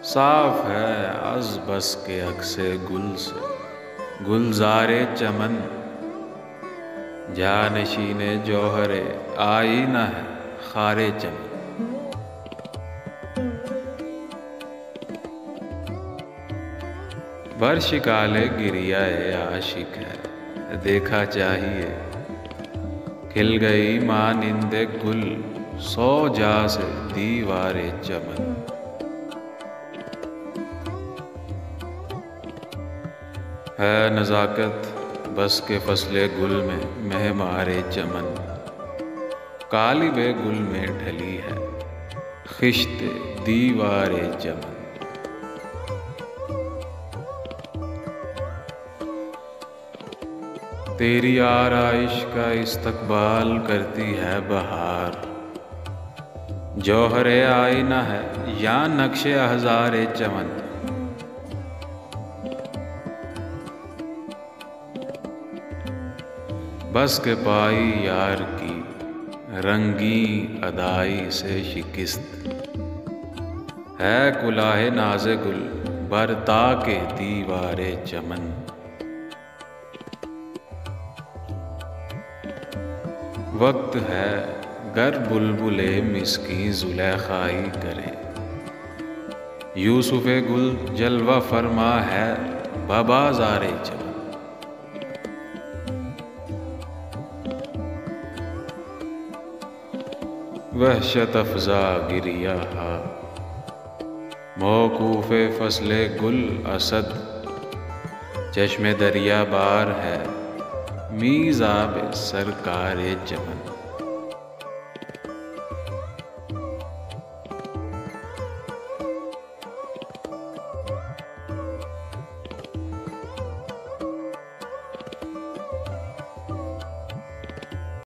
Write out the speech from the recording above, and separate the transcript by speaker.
Speaker 1: साफ है अज़ बस के अक्से गुल से गुलज़ारे चमन, जानशीने जौहरे आईना है खारे चमन। वर्ष काले गिरियाए आशिक है देखा चाहिए, खिल गई मानिंदे गुल सौ जा से दीवारे चमन। है नज़ाकत बस के फसले गुल में महमारे चमन, कालिबे गुल में ढली है खिश्ते दीवारे चमन। तेरी आराइश का इस्तकबाल करती है बहार, जौहरे आईना है या नक्शे हज़ारे चमन। बस के पाई यार की रंगी अदाई से शिकस्त, है कुलाहे नाज़े गुल बरता के दीवारे चमन। वक्त है गर बुलबुले मिस्की जुलेखाई करे, यूसुफ़े गुल जलवा फरमा है बाबाज़ारे चमन। वहशत अफ़ज़ा गिरिया हा मौकूफ़े फ़सले गुल असद, चश्मे दरिया बार है मीज़ाब सरकारे चमन।